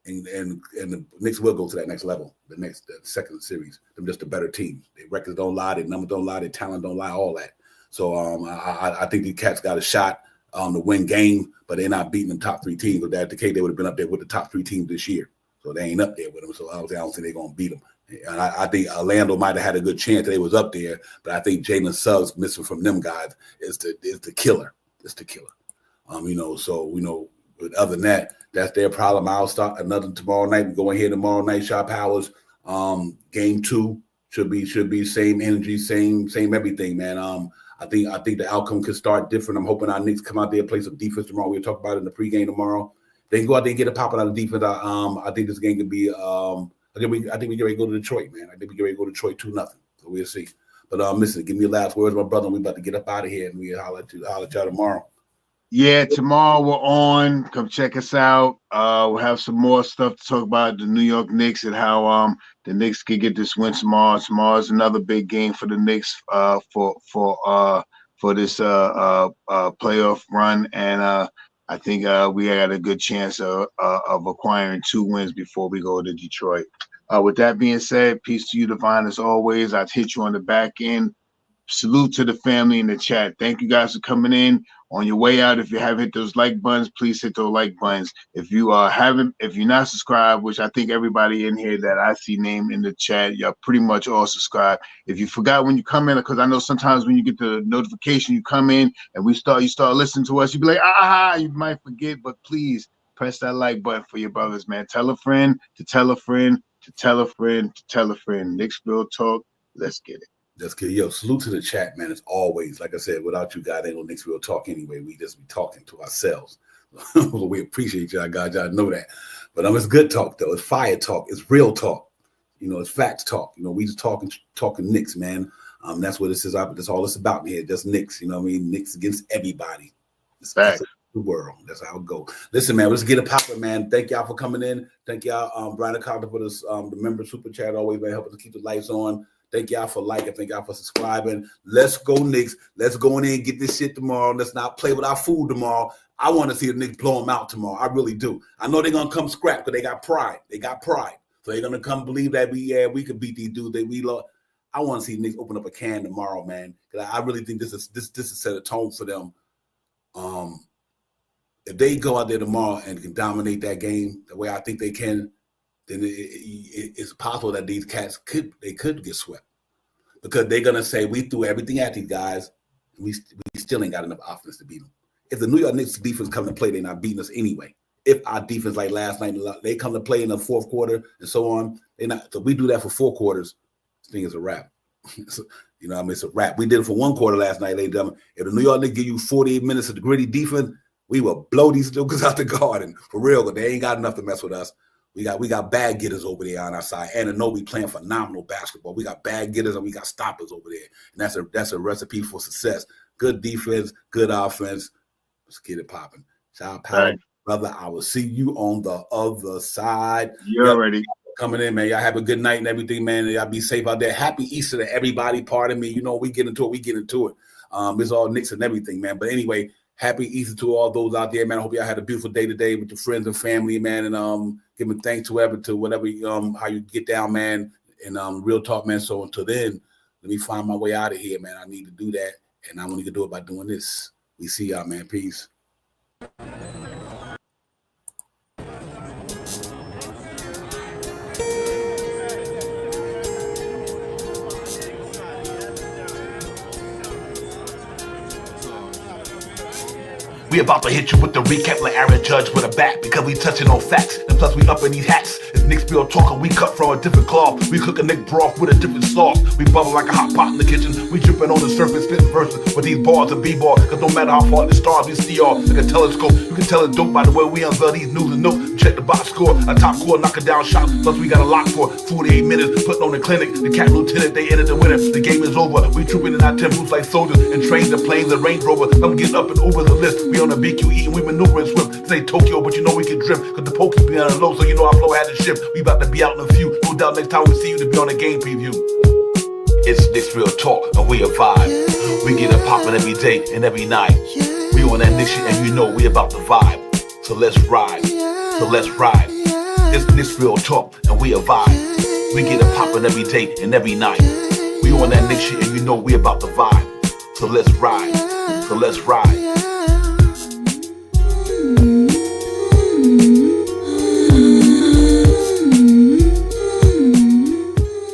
and the Knicks will go to that next level. The second series. They're just a better team. Their records don't lie. Their numbers don't lie. Their talent don't lie. All that. So I think the Cats got a shot to win game, but they're not beating the top 3 teams. If that's the case, they would have been up there with the top 3 teams this year. So they ain't up there with them. So I don't think they're going to beat them. And I think Orlando might have had a good chance that they was up there, but I think Jalen Suggs missing from them guys is the killer. It's the killer. But other than that, that's their problem. I'll start another tomorrow night. We go in here tomorrow night, Shaw Powers. Game 2 should be same energy, same everything, man. I think the outcome could start different. I'm hoping our Knicks come out there and play some defense tomorrow. We'll talk about it in the pregame tomorrow. They can go out there and get a pop out of defense. I think this game could be. I think we get ready to go to Detroit, man. I think we get ready to go to Detroit 2-0. So we'll see. But listen, give me your last words, my brother. We about to get up out of here and we'll holler at y'all tomorrow. Yeah, tomorrow we're on. Come check us out. We'll have some more stuff to talk about the New York Knicks and how the Knicks can get this win tomorrow. Tomorrow's another big game for the Knicks for this playoff run, and I think we had a good chance of acquiring 2 wins before we go to Detroit. With that being said, peace to you, Divine, as always. I'd hit you on the back end. Salute to the family in the chat. Thank you guys for coming in. On your way out, if you haven't hit those like buttons, please hit those like buttons. If you're not subscribed, which I think everybody in here that I see named in the chat, you're pretty much all subscribed. If you forgot when you come in, because I know sometimes when you get the notification, you come in and you start listening to us, you be like, you might forget, but please press that like button for your brothers, man. Tell a friend to tell a friend to tell a friend to tell a friend. Knicks Real Talk. Let's get it. That's good. Yo, salute to the chat, man. As always, like I said, without you guys, ain't no Knicks Real Talk anyway. We just be talking to ourselves. We appreciate y'all guys. Y'all know that. But it's good talk, though. It's fire talk. It's real talk. It's facts talk. We just talking Knicks, man. That's what this is. That's all it's about here. Just Knicks. You know what I mean? Knicks against everybody. It's facts. The world. That's how it go. Listen, man, let's get it popping, man. Thank y'all for coming in. Thank y'all, Brian Carter, for this, the member super chat always, man, helping us keep the lights on. Thank y'all for liking. Thank y'all for subscribing. Let's go, Knicks. Let's go in there and get this shit tomorrow. Let's not play with our food tomorrow. I want to see the Knicks blow them out tomorrow. I really do. I know they're going to come scrap because they got pride. They got pride. So they're going to come believe that we could beat these dudes. I want to see the Knicks open up a can tomorrow, man. Because I really think this is set a tone for them. If they go out there tomorrow and can dominate that game the way I think they can, then it's possible that these cats could get swept because they're gonna say we threw everything at these guys. We still ain't got enough offense to beat them. If the New York Knicks defense come to play, they're not beating us anyway. If our defense like last night, they come to play in the fourth quarter and so on, they're not. So we do that for 4 quarters. This thing is a wrap. It's a wrap. We did it for 1 quarter last night, ladies and gentlemen. If the New York Knicks give you 48 minutes of the gritty defense, we will blow these jokers out the garden for real. But they ain't got enough to mess with us. We got bag getters over there on our side. And I know we playing phenomenal basketball. We got bag getters and we got stoppers over there. And that's a recipe for success. Good defense, good offense. Let's get it popping. Shout out, brother. I will see you on the other side. You're already coming in, man. Y'all have a good night and everything, man. Y'all be safe out there. Happy Easter to everybody. Pardon me. We get into it. It's all Knicks and everything, man. But anyway, happy Easter to all those out there, man. I hope y'all had a beautiful day today with your friends and family, man. And giving thanks to whatever how you get down, man. And real talk, man. So until then, let me find my way out of here, man. I need to do that, and I'm only gonna do it by doing this. We see y'all, man. Peace. We about to hit you with the recap like Aaron Judge with a bat because we touching on facts. And plus we up in these hats. It's Knicks Real Talk and we cut from a different cloth. We cook a Knick broth with a different sauce. We bubble like a hot pot in the kitchen. We dripping on the surface, spitting verses with these bars and b-ball. Cause no matter how far the stars we see all like a telescope. You can tell it's dope by the way we unveil these news and notes. Check the box score, a top score, knocking down shots. Plus we got a lock for 48 minutes, putting on the clinic. The Cat Lieutenant, they entered the winner. The game is over. We trooping in our temples like soldiers and trains and planes and Range Rover. I'm getting up and over the list. We on the BQE and we maneuvering swift. Say Tokyo, but you know we can drift. Cause the pokey be on the low, so you know our flow had to shift. We about to be out in a few. No doubt next time we see you to be on a game preview. It's Knicks Real Talk and we a vibe. We get it poppin' every day and every night. We on that Knicks shit and you know we about the vibe. So let's ride. It's Knicks Real Talk and we a vibe. We get it poppin' every day and every night. We on that Knicks shit and you know we about the vibe. So let's ride.